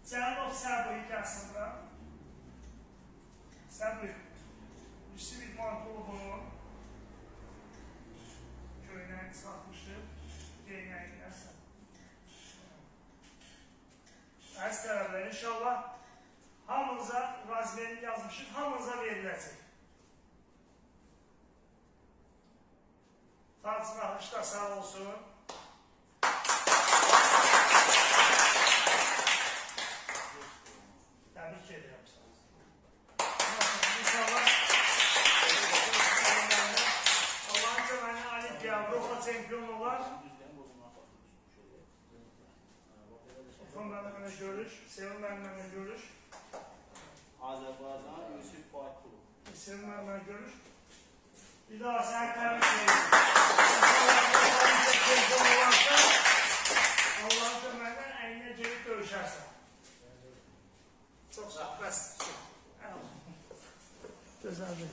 Cənab Səbri gəlsin bura. Səbri. Üstü bir mantolu köynəyi çıxartmışdır. Geynəyi gəlsin. Əziz tələbələr, inşallah hamınıza vazifəni yazmışıq, hamınıza veriləcək. Tarçın Axış da sağ olsun. Təbrik edirəm. İnşallah Allah'ın köməyini Olimpiya, Avropa çempiyon olar. Ufun mənimlə görüş, Sevim mənimlə görüş. Azərbaycan Yusuf Fatih Qulu. Sevim mənimlə görüş. Bir daha səni təbrik edirəm. Allah'ın köməyini əyninə gelib döyüşərsən. Çok sağ ol. Gözəldir.